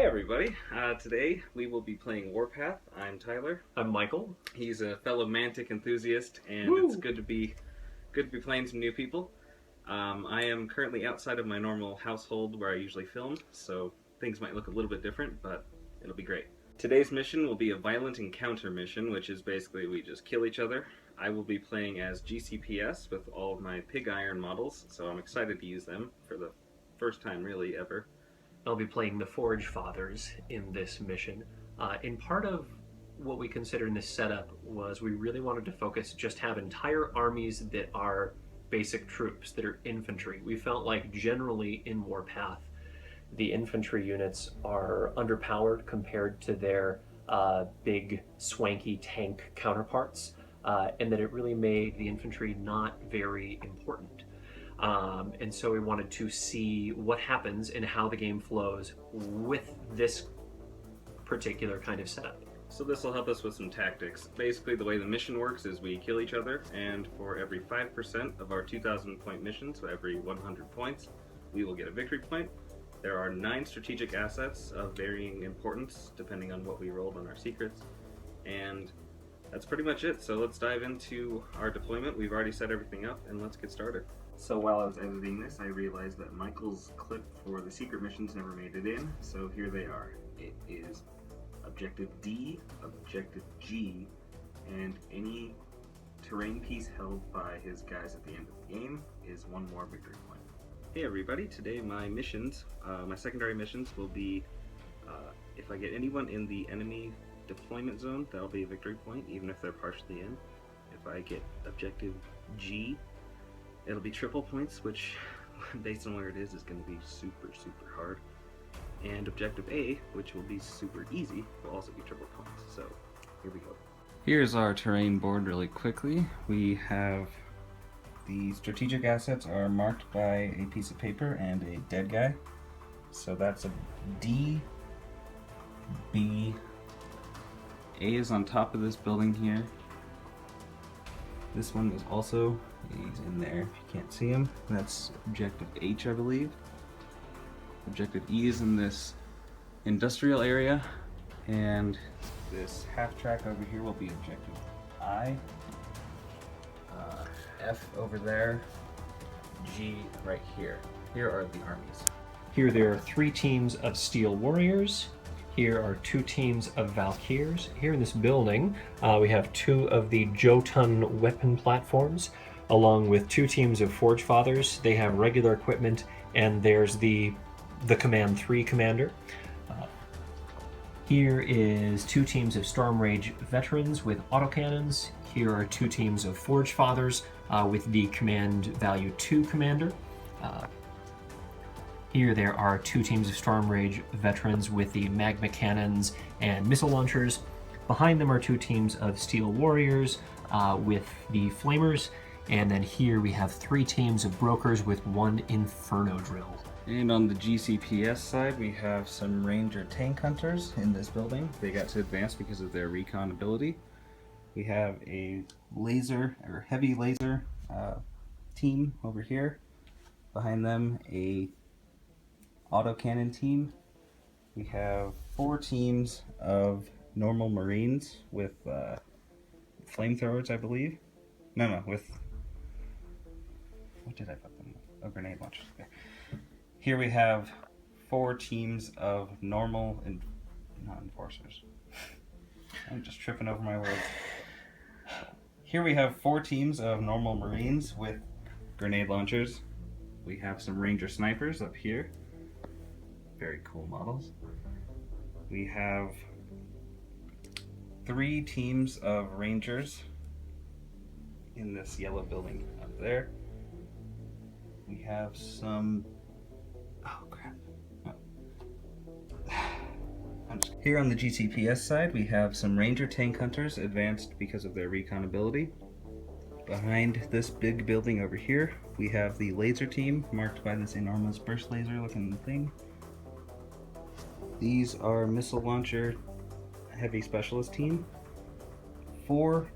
Hi everybody. Today we will be playing Warpath. I'm Tyler. I'm Michael. He's a fellow Mantic enthusiast, and Woo! It's good to be playing some new people. I am currently outside of my normal household where I usually film, so things might look a little bit different, but it'll be great. Today's mission will be a violent encounter mission, which is basically we just kill each other. I will be playing as GCPS with all of my pig iron models, so I'm excited to use them for the first time really ever. I'll be playing the Forge Fathers in this mission. And part of what we considered in this setup was we really wanted to focus, just have entire armies that are basic troops, that are infantry. We felt like generally in Warpath, the infantry units are underpowered compared to their big, swanky tank counterparts, and that it really made the infantry not very important. And so we wanted to see what happens and how the game flows with this particular kind of setup. So this will help us with some tactics. Basically, the way the mission works is we kill each other, and for every 5% of our 2,000 point mission, so every 100 points, we will get a victory point. There are 9 strategic assets of varying importance, depending on what we rolled on our secrets. And that's pretty much it. So let's dive into our deployment. We've already set everything up, and let's get started. So while I was editing this, I realized that Michael's clip for the secret missions never made it in, so here they are. It is Objective D, Objective G, and any terrain piece held by his guys at the end of the game is 1 more victory point. Hey everybody, today my missions, my secondary missions will be, if I get anyone in the enemy deployment zone, that'll be a victory point, even if they're partially in. If I get Objective G, it'll be triple points, which, based on where it is going to be super, super hard. And Objective A, which will be super easy, will also be triple points. So, here we go. Here's our terrain board really quickly. We have the strategic assets are marked by a piece of paper and a dead guy. So that's a D, B, A is on top of this building here. This one is also, he's in there if you can't see him. That's Objective H, I believe. Objective E is in this industrial area, and this half track over here will be Objective I. F over there, G right here. Here are the armies. Here there are 3 teams of Steel Warriors. Here are 2 teams of Valkyrs. Here in this building, we have 2 of the Jotun weapon platforms, along with 2 teams of Forge Fathers. They have regular equipment, and there's the Command 3 commander. Here is 2 teams of Storm Rage veterans with autocannons. Here are 2 teams of Forge Fathers with the Command Value 2 commander. Here there are 2 teams of Storm Rage veterans with the magma cannons and missile launchers. Behind them are 2 teams of Steel Warriors with the flamers. And then here we have 3 teams of brokers with 1 Inferno drill. And on the GCPS side, we have some Ranger tank hunters in this building. They got to advance because of their recon ability. We have a laser, or heavy laser team over here. Behind them, a autocannon team. We have 4 teams of normal Marines with flamethrowers, I believe. No, with... What did I put them with? Oh, grenade launchers. Okay. Here we have 4 teams of normal and not enforcers. I'm just tripping over my words. Here we have 4 teams of normal Marines with grenade launchers. We have some Ranger snipers up here. Very cool models. We have 3 teams of Rangers in this yellow building up there. We have some... Oh crap. Oh. Here on the GCPS side, we have some Ranger tank hunters advanced because of their recon ability. Behind this big building over here, we have the laser team marked by this enormous burst laser looking thing. These are missile launcher heavy specialist team. 4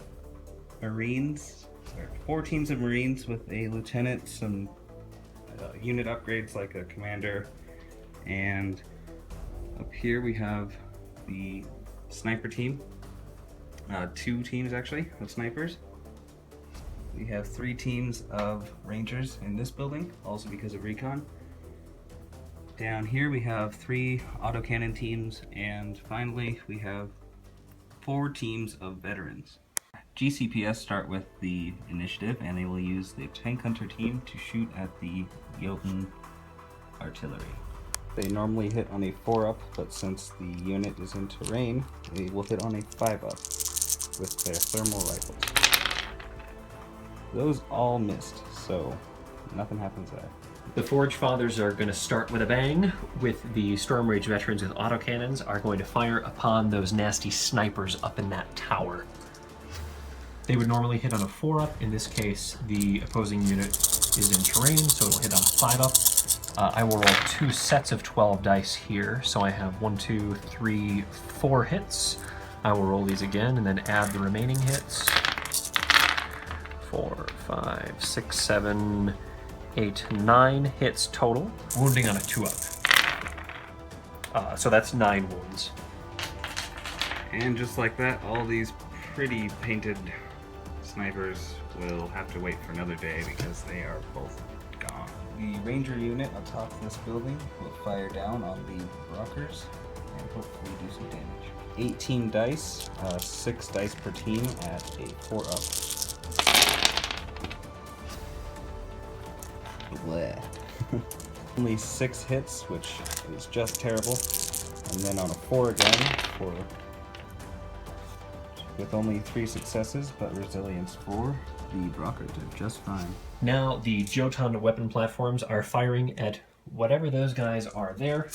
Marines, or 4 teams of Marines with a lieutenant, some unit upgrades like a commander, and Up here we have the sniper team. 2 teams actually of snipers. We have 3 teams of rangers in this building, also because of recon. Down here we have 3 autocannon teams, and finally we have 4 teams of veterans. GCPS start with the initiative, and they will use the tank hunter team to shoot at the Jotun artillery. They normally hit on a 4-up, but since the unit is in terrain, they will hit on a 5-up with their thermal rifles. Those all missed, so nothing happens there. The Forge Fathers are going to start with a bang, with the Storm Rage veterans with autocannons are going to fire upon those nasty snipers up in that tower. They would normally hit on a 4-up. In this case, the opposing unit is in terrain, so it'll hit on a 5-up. I will roll 2 sets of 12 dice here, so I have 1, 2, 3, 4 hits. I will roll these again and then add the remaining hits. 4, 5, 6, 7, 8, 9 hits total. Wounding on a 2-up. So that's 9 wounds. And just like that, all these pretty painted snipers will have to wait for another day because they are both gone. The ranger unit on top of this building will fire down on the rockers and hopefully do some damage. 18 dice, 6 dice per team at a 4-up. Bleh. Only 6 hits, which is just terrible. And then on a 4 again, with only 3 successes, but resilience 4, the rockers are just fine. Now the Jotun weapon platforms are firing at whatever those guys are there,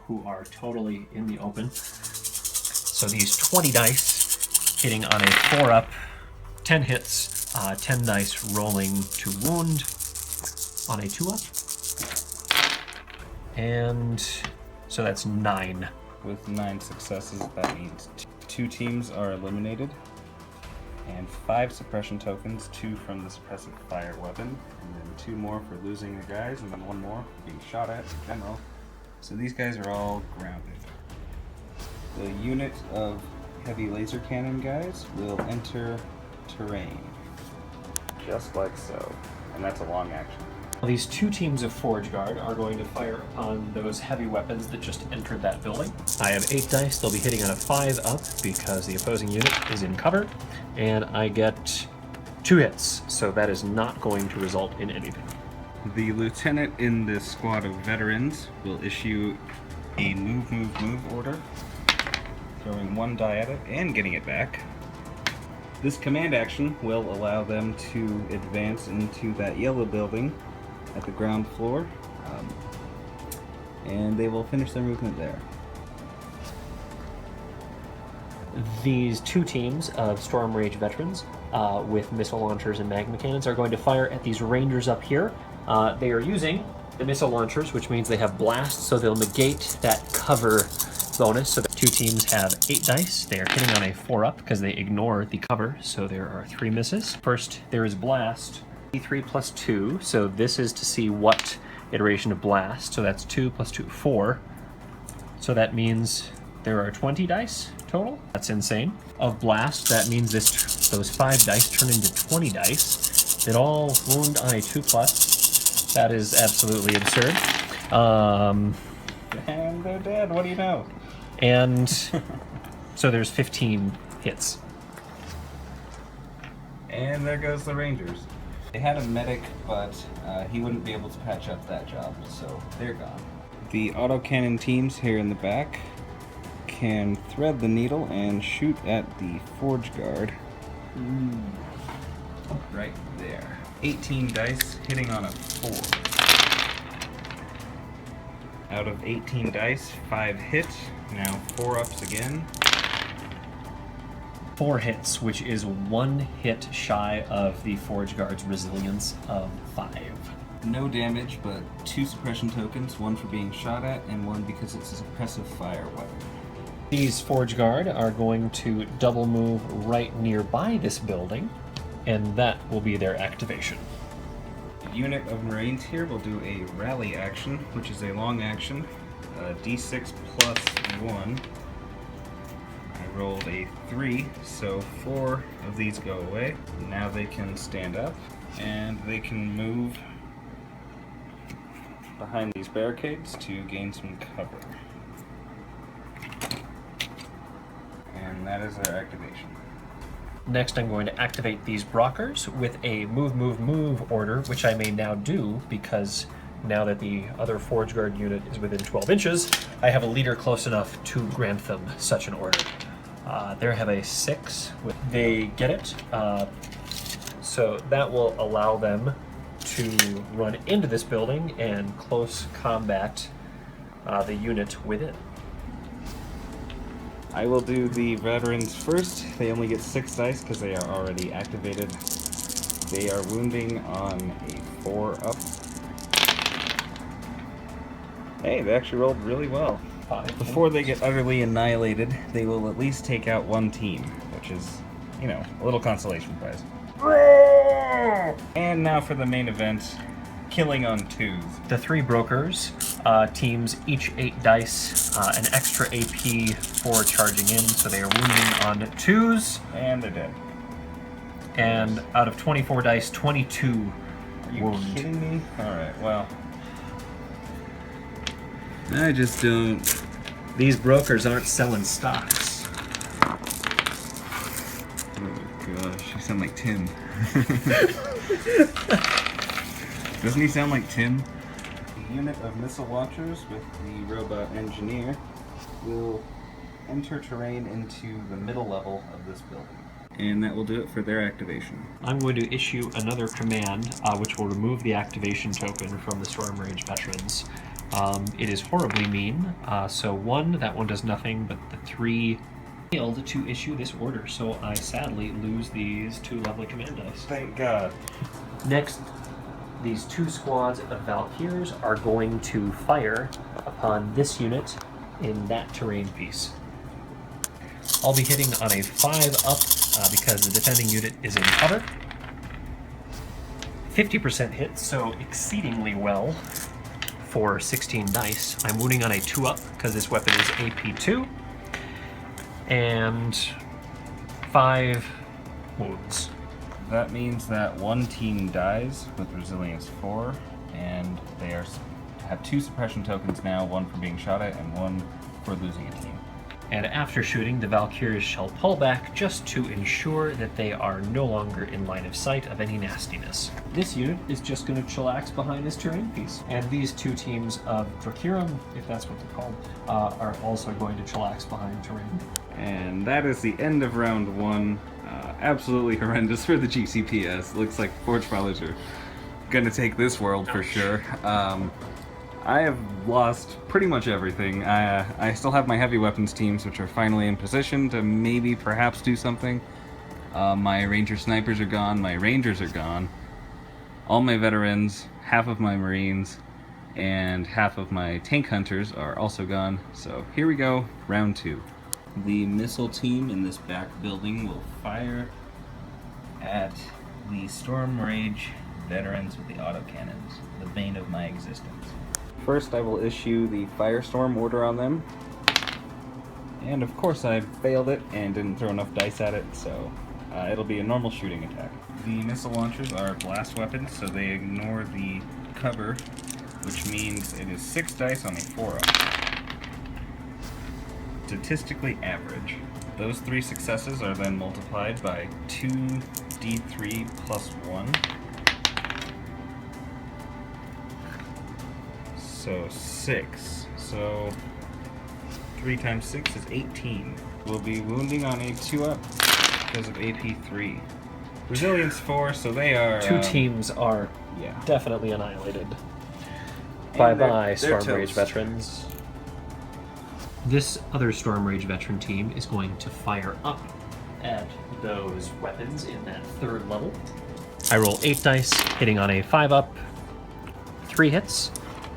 who are totally in the open. So these 20 dice hitting on a 4-up, 10 hits, 10 dice rolling to wound on a 2-up. And so that's 9. With 9 successes, that means 2 teams are eliminated, and 5 suppression tokens, 2 from the suppressive fire weapon, and then 2 more for losing the guys, and then 1 more for being shot at in general. So these guys are all grounded. The unit of heavy laser cannon guys will enter terrain, just like so, and that's a long action. These 2 teams of Forge Guard are going to fire upon those heavy weapons that just entered that building. I have 8 dice. They'll be hitting on a 5-up because the opposing unit is in cover, and I get 2 hits, so that is not going to result in anything. The lieutenant in this squad of veterans will issue a move, move, move order, throwing 1 die at it and getting it back. This command action will allow them to advance into that yellow building at the ground floor, and they will finish their movement there. These 2 teams of Storm Rage veterans with missile launchers and magma cannons are going to fire at these rangers up here. They are using the missile launchers, which means they have blast, so they'll negate that cover bonus. So the 2 teams have 8 dice. They are hitting on a 4-up because they ignore the cover, so there are 3 misses. First, there is blast. 3 plus 2, so this is to see what iteration of blast. So that's 2 plus 2, 4. So that means there are 20 dice total. That's insane. Of blast, that means those 5 dice turn into 20 dice. It all wound on a 2+. That is absolutely absurd. And they're dead, what do you know? And so there's 15 hits. And there goes the Rangers. They had a medic, but he wouldn't be able to patch up that job, so they're gone. The autocannon teams here in the back can thread the needle and shoot at the Forge Guard. Right there. 18 dice hitting on a 4. Out of 18 dice, 5 hit. Now 4-ups again. 4 hits, which is 1 hit shy of the Forge Guard's resilience of 5. No damage, but 2 suppression tokens, 1 for being shot at, and 1 because it's a suppressive fire weapon. These Forge Guard are going to double move right nearby this building, and that will be their activation. The unit of Marines here will do a rally action, which is a long action, D6 plus 1. I rolled a 3, so 4 of these go away. Now they can stand up, and they can move behind these barricades to gain some cover. And that is their activation. Next, I'm going to activate these Brockers with a move, move, move order, which I may now do because now that the other Forge Guard unit is within 12 inches, I have a leader close enough to grant them such an order. They have a 6. They get it, so that will allow them to run into this building and close combat the unit within. I will do the veterans first. They only get 6 dice because they are already activated. They are wounding on a 4 up. Hey, they actually rolled really well. Before they get utterly annihilated, they will at least take out one team, which is, you know, a little consolation prize. And now for the main event, killing on 2s. The 3 brokers, teams each 8 dice, an extra AP for charging in, so they are wounding on 2s. And they're dead. And out of 24 dice, 22 Are you wound. kidding me? Alright, well. I just don't... These brokers aren't selling stocks. Oh gosh, you sound like Tim. Doesn't he sound like Tim? A unit of missile launchers with the robot engineer will enter terrain into the middle level of this building. And that will do it for their activation. I'm going to issue another command, which will remove the activation token from the Storm Rage veterans. It is horribly mean, so 1, that one does nothing, but the 3 failed to issue this order, so I sadly lose these 2 lovely command dice. Thank God. Next, these 2 squads of Valkyrs are going to fire upon this unit in that terrain piece. I'll be hitting on a 5 up because the defending unit is in cover. 50% hit, so exceedingly well for 16 dice. I'm wounding on a 2 up because this weapon is AP2. And 5 wounds. That means that one team dies with resilience 4, and they have 2 suppression tokens now, 1 for being shot at and 1 for losing a team. And after shooting, the Valkyrs shall pull back just to ensure that they are no longer in line of sight of any nastiness. This unit is just going to chillax behind this terrain piece. And these 2 teams of Dracurum, if that's what they're called, are also going to chillax behind terrain. And that is the end of round 1. Absolutely horrendous for the GCPS. Looks like Forge Fathers are gonna take this world for sure. I have lost pretty much everything. I still have my heavy weapons teams, which are finally in position to maybe perhaps do something. My ranger snipers are gone, my rangers are gone. All my veterans, half of my marines, and half of my tank hunters are also gone. So here we go, round 2. The missile team in this back building will fire at the Storm Rage veterans with the autocannons, the bane of my existence. First, I will issue the Firestorm order on them. And of course I failed it and didn't throw enough dice at it, so it'll be a normal shooting attack. The missile launchers are blast weapons, so they ignore the cover, which means it is 6 dice on a 4 up. Statistically average. Those 3 successes are then multiplied by 2d3 plus 1. So 6. So 3 times 6 is 18. We'll be wounding on a 2 up because of AP 3. Resilience 4, so they are... 2 teams are definitely annihilated. Bye-bye, Storm Rage veterans. This other Storm Rage veteran team is going to fire up at those weapons in that 3rd level. I roll 8 dice, hitting on a 5 up, 3 hits.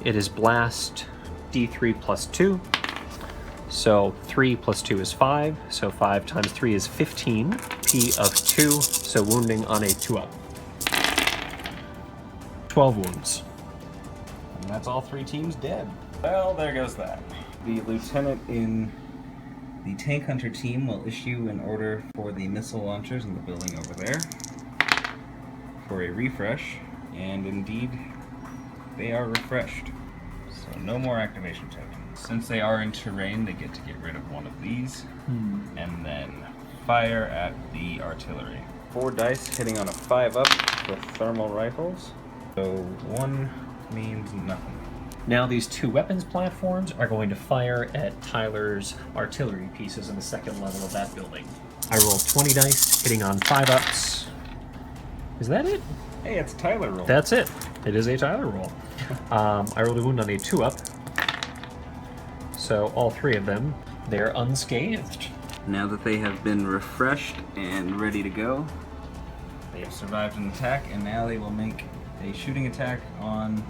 It is blast D3 plus 2. So 3 plus 2 is 5. So 5 times 3 is 15. P of 2. So wounding on a 2 up. 12 wounds. And that's all 3 teams dead. Well, there goes that. The lieutenant in the tank hunter team will issue an order for the missile launchers in the building over there for a refresh, and indeed they are refreshed. So no more activation tokens. Since they are in terrain, they get to get rid of one of these and then fire at the artillery. 4 dice hitting on a 5-up for thermal rifles. So 1 means nothing. Now these 2 weapons platforms are going to fire at Tyler's artillery pieces in the second level of that building. I roll 20 dice, hitting on 5-ups. Is that it? Hey, it's Tyler roll. That's it. It is a Tyler roll. I rolled a wound on a 2-up. So all 3 of them, they're unscathed. Now that they have been refreshed and ready to go, they have survived an attack, and now they will make a shooting attack on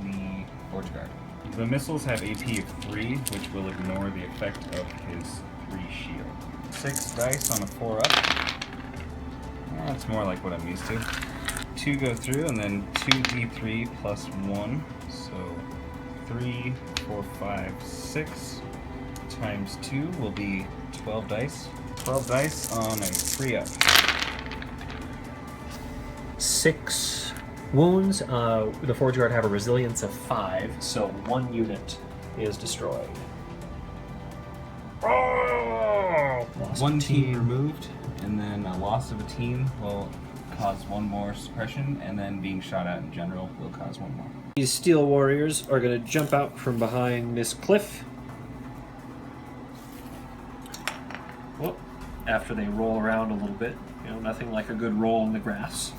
the Forge Guard. The missiles have AP of 3, which will ignore the effect of his 3 shield. 6 dice on a 4-up. That's more like what I'm used to. 2 go through, and then 2d3 plus 1. So 3, 4, 5, 6 times 2 will be 12 dice. 12 dice on a 3-up. 6 wounds. The Forge Guard have a resilience of 5, so 1 unit is destroyed. Oh! One team removed, and then a loss of a team will cause 1 more suppression, and then being shot at in general will cause 1 more. These Steel Warriors are going to jump out from behind this cliff. Well, after they roll around a little bit, nothing like a good roll in the grass.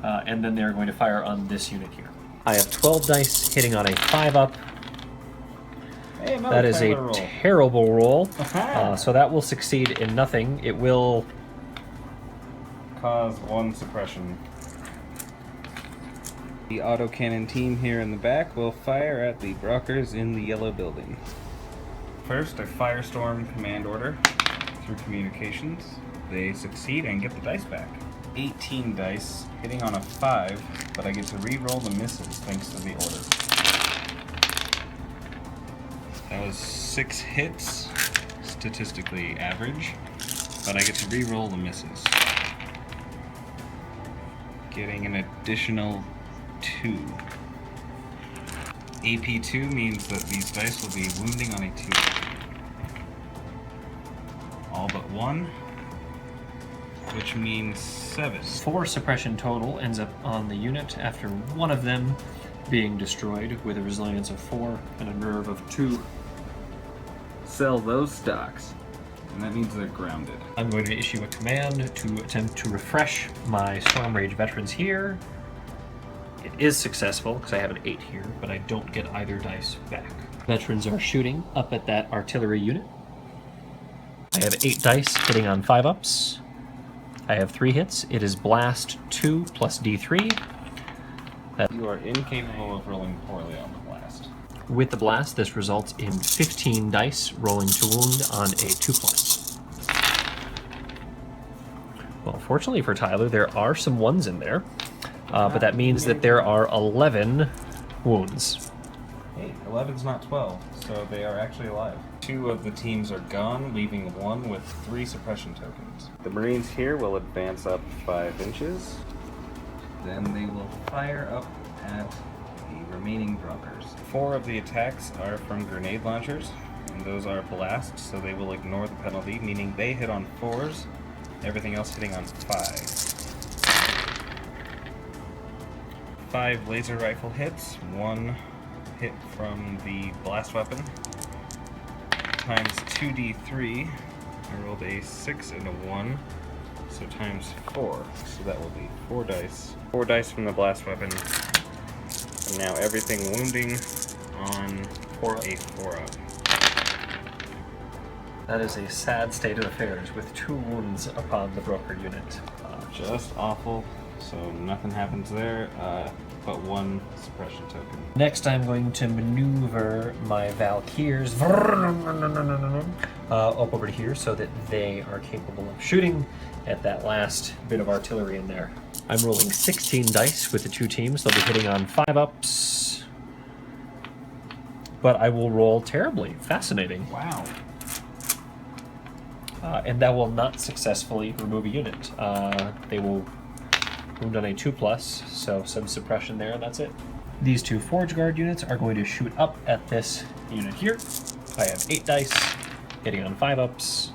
And then they're going to fire on this unit here. I have 12 dice hitting on a 5-up. Hey, that is a terrible roll. So that will succeed in nothing. It will cause 1 suppression. The autocannon team here in the back will fire at the Brockers in the yellow building. First, a firestorm command order through communications. They succeed and get the dice back. 18 dice, hitting on a 5, but I get to re-roll the misses thanks to the order. That was 6 hits, statistically average, but I get to re-roll the misses. Getting an additional 2. AP2 means that these dice will be wounding on a 2. All but 1, which means 7. 4 suppression total ends up on the unit after 1 of them being destroyed with a resilience of 4 and a nerve of 2. Sell those stocks. And that means they're grounded. I'm going to issue a command to attempt to refresh my Storm Rage veterans here. It is successful because I have an 8 here, but I don't get either dice back. Veterans are shooting up at that artillery unit. I have 8 dice hitting on 5-ups. I have 3 hits. It is Blast 2 plus D3. You are incapable of rolling poorly on the blast. With the blast, this results in 15 dice rolling to wound on a 2+. Well, fortunately for Tyler, there are some 1s in there, but that means that there are 11 wounds. Hey, 11's not 12, so they are actually alive. 2 of the teams are gone, leaving 1 with 3 suppression tokens. The Marines here will advance up 5 inches. Then they will fire up at the remaining Brockers. 4 of the attacks are from grenade launchers, and those are blast, so they will ignore the penalty, meaning they hit on 4s, everything else hitting on 5s. 5 laser rifle hits, 1 hit from the blast weapon, times 2d3. I rolled a 6 and a 1, so times 4. So that will be 4 dice. 4 dice from the blast weapon. And now everything wounding on a 4-up. That is a sad state of affairs with 2 wounds upon the broker unit. Just awful. So nothing happens there, but 1 suppression token. Next, I'm going to maneuver my Valkyrs up over to here so that they are capable of shooting at that last bit of artillery in there. I'm rolling 16 dice with the 2 teams. They'll be hitting on 5-ups. but I will roll terribly. Fascinating. Wow. And that will not successfully remove a unit. They will wound on a 2+, so some suppression there, and that's it. These two Forge Guard units are going to shoot up at this unit here. I have 8 dice, hitting on 5-ups.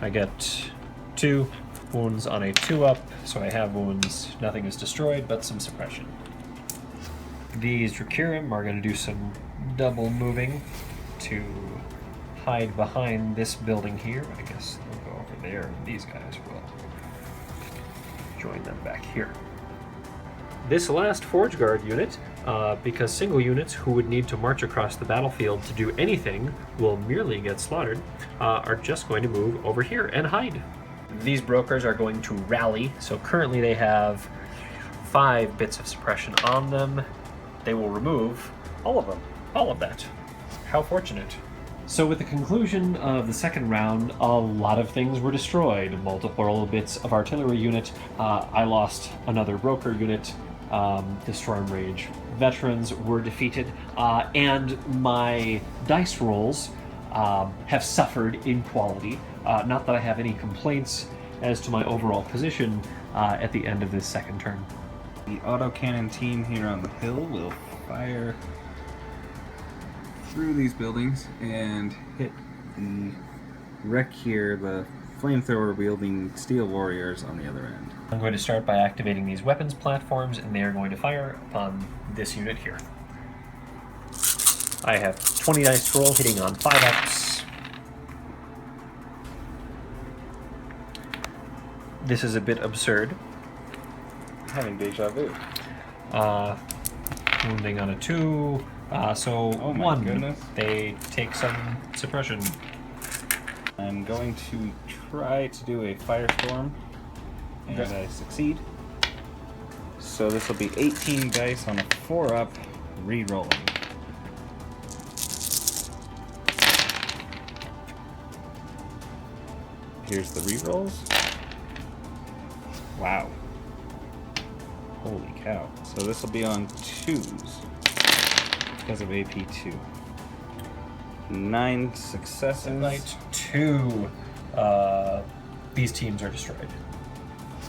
I get 2 wounds on a 2-up, so I have wounds. Nothing is destroyed, but some suppression. These Dracurim are going to do some double moving to hide behind this building here. I guess they'll go over there, and these guys will join them back here. This last Forge Guard unit, because single units who would need to march across the battlefield to do anything will merely get slaughtered, are just going to move over here and hide. These brokers are going to rally, so currently they have 5 bits of suppression on them. They will remove all of them, all of that. How fortunate. So with the conclusion of the second round, a lot of things were destroyed. Multiple bits of artillery unit. I lost another broker unit. The Storm Rage veterans were defeated. And my dice rolls have suffered in quality. Not that I have any complaints as to my overall position at the end of this second turn. The autocannon team here on the hill will fire through these buildings and hit the wreck here, the flamethrower wielding steel warriors on the other end. I'm going to start by activating these weapons platforms, and they are going to fire upon this unit here. I have 20 dice to roll, hitting on 5-ups. This is a bit absurd. Having deja vu. Wounding on a 2. So Oh my 1. goodness. They take some suppression. I'm going to try to do a firestorm, and Okay. I succeed. So this will be 18 dice on a 4-up, re-rolling. Here's the re-rolls. Wow. Holy cow. So this will be on 2s because of AP2. 9 successes. Night 2. These teams are destroyed.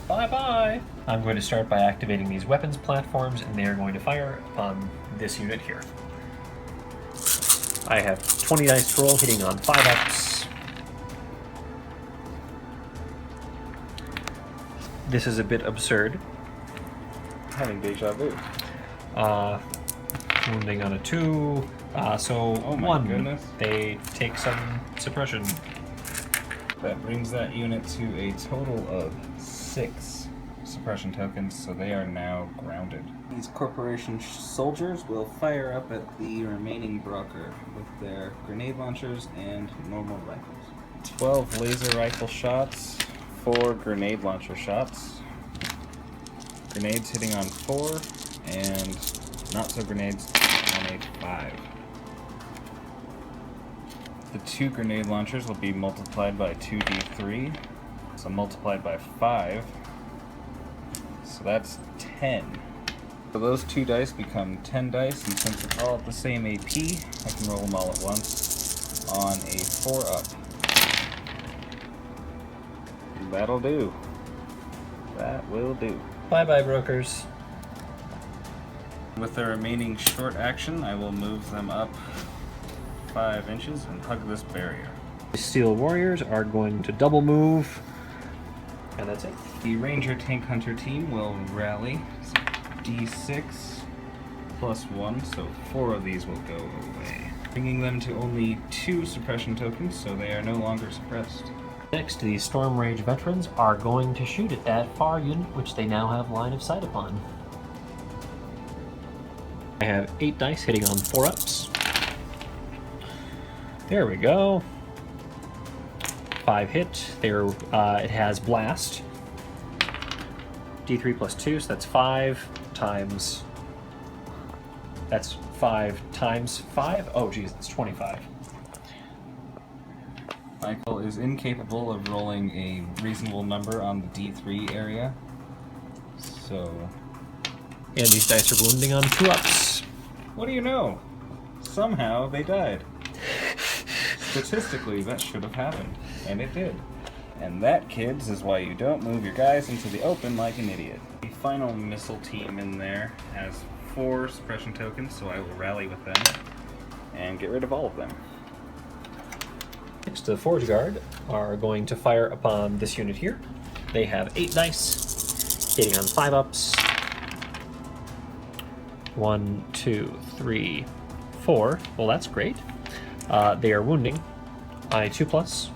Bye-bye! I'm going to start by activating these weapons platforms, and they are going to fire upon this unit here. I have 20 dice to roll, hitting on 5-ups. This is a bit absurd. Having deja vu. Wounding on a 2. So Oh my 1. goodness. They take some suppression. That brings that unit to a total of 6 suppression tokens, so they are now grounded. These corporation soldiers will fire up at the remaining broker with their grenade launchers and normal rifles. 12 laser rifle shots, 4 grenade launcher shots. Grenades hitting on 4, and not so grenades on a 5. The 2 grenade launchers will be multiplied by 2d3, so multiplied by 5, so that's 10. So those 2 dice become 10 dice, and since it's all at the same AP, I can roll them all at once on a 4-up. That'll do. That will do. Bye-bye, brokers. With the remaining short action, I will move them up 5 inches and hug this barrier. The Steel Warriors are going to double move, and that's it. The Ranger Tank Hunter team will rally. D6 plus 1, so 4 of these will go away, bringing them to only 2 suppression tokens, so they are no longer suppressed. Next, the Storm Rage veterans are going to shoot at that far unit, which they now have line of sight upon. I have 8 dice hitting on 4-ups. There we go. 5 hit. There, it has blast. D3 plus 2, so that's 5 times. That's 5 times 5. Oh, geez, that's 25. Michael is incapable of rolling a reasonable number on the D3 area, so... And these dice are wounding on 2-ups. What do you know? somehow they died. Statistically, that should have happened, and it did. And that, kids, is why you don't move your guys into the open like an idiot. The final missile team in there has 4 suppression tokens, so I will rally with them and get rid of all of them. Next, the Forge Guard are going to fire upon this unit here. They have 8 dice, hitting on 5-ups. 1, 2, 3, 4. Well, that's great. They are wounding by 2+.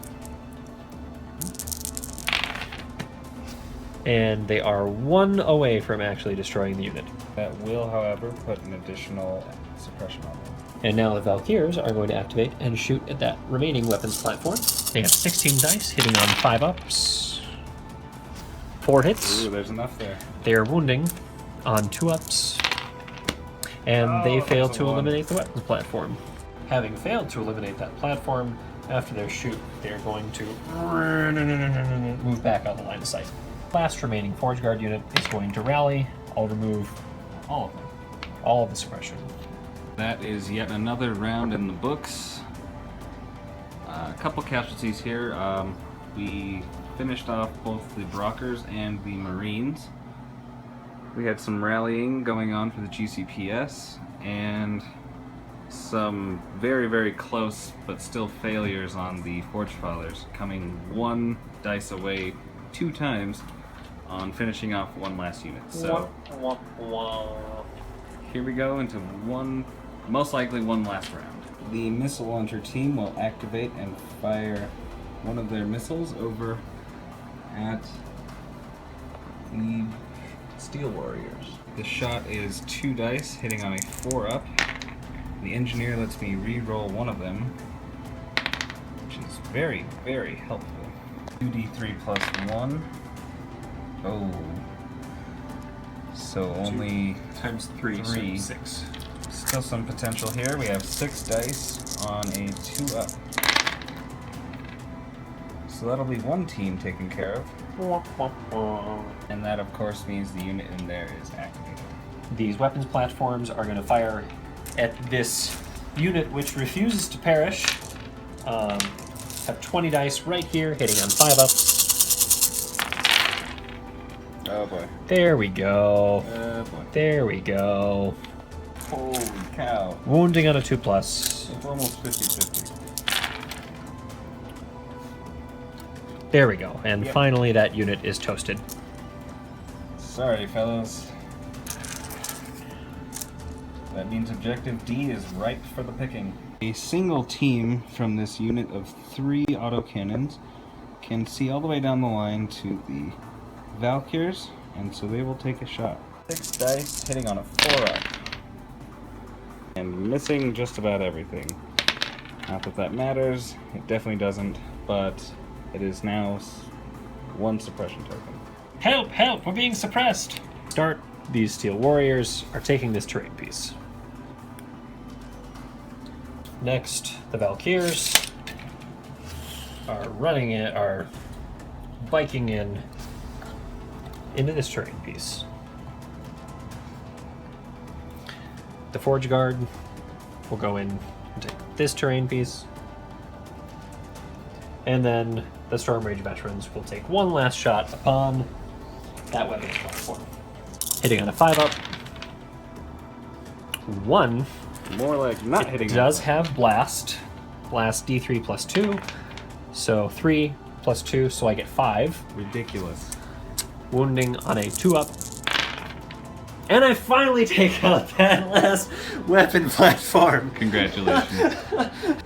And they are 1 away from actually destroying the unit. That will, however, put an additional suppression on them. And now the Valkyrs are going to activate and shoot at that remaining weapons platform. They have 16 dice, hitting on 5-ups. 4 hits. Ooh, there's enough there. They are wounding on 2-ups. And they fail to eliminate the weapons platform. Having failed to eliminate that platform, after their shoot, they're going to move back out of the line of sight. Last remaining Forge Guard unit is going to rally. I'll remove all of them. All of the suppression. That is yet another round in the books. A couple casualties here. We finished off both the Brockers and the Marines. We had some rallying going on for the GCPS, and some very, very close but still failures on the Forge Fathers, coming 1 dice away 2 times on finishing off 1 last unit. So here we go into most likely one last round. The missile launcher team will activate and fire one of their missiles over at the Steel Warriors. The shot is 2 dice, hitting on a 4-up. The engineer lets me re-roll one of them, which is very, very helpful. 2d3 plus 1. Oh. So only times 3, 3. So 6. Still some potential here. We have 6 dice on a 2-up. So that'll be 1 team taken care of. And that, of course, means the unit in there is activated. These weapons platforms are going to fire at this unit, which refuses to perish. Have 20 dice right here, hitting on 5-ups. Oh boy. There we go. Oh boy. There we go. Holy cow. Wounding on a 2+. It's almost 50-50. There we go. And Yep. finally, that unit is toasted. Sorry, fellas. That means objective D is ripe for the picking. A single team from this unit of 3 autocannons can see all the way down the line to the Valkyrs, and so they will take a shot. 6 dice, hitting on a 4-up. And missing just about everything. Not that that matters, it definitely doesn't, but it is now 1 suppression token. Help! Help! We're being suppressed! Start. These Steel Warriors are taking this terrain piece. Next, the Valkyrs are are biking into this terrain piece. The Forge Guard will go in and take this terrain piece. And then the Storm Rage Veterans will take 1 last shot upon that weapons platform. Hitting on a 5-up. 1. More like not hitting. It does have Blast. Blast D3 plus 2. So 3 plus 2, so I get 5. Ridiculous. Wounding on a 2-up. And I finally take out that last weapon platform. Congratulations.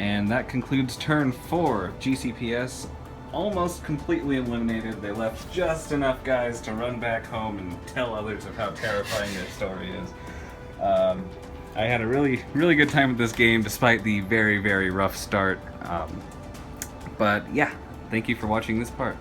And that concludes turn 4. GCPS almost completely eliminated. They left just enough guys to run back home and tell others of how terrifying their story is. I had a really, really good time with this game despite the very, very rough start. But yeah, thank you for watching this part.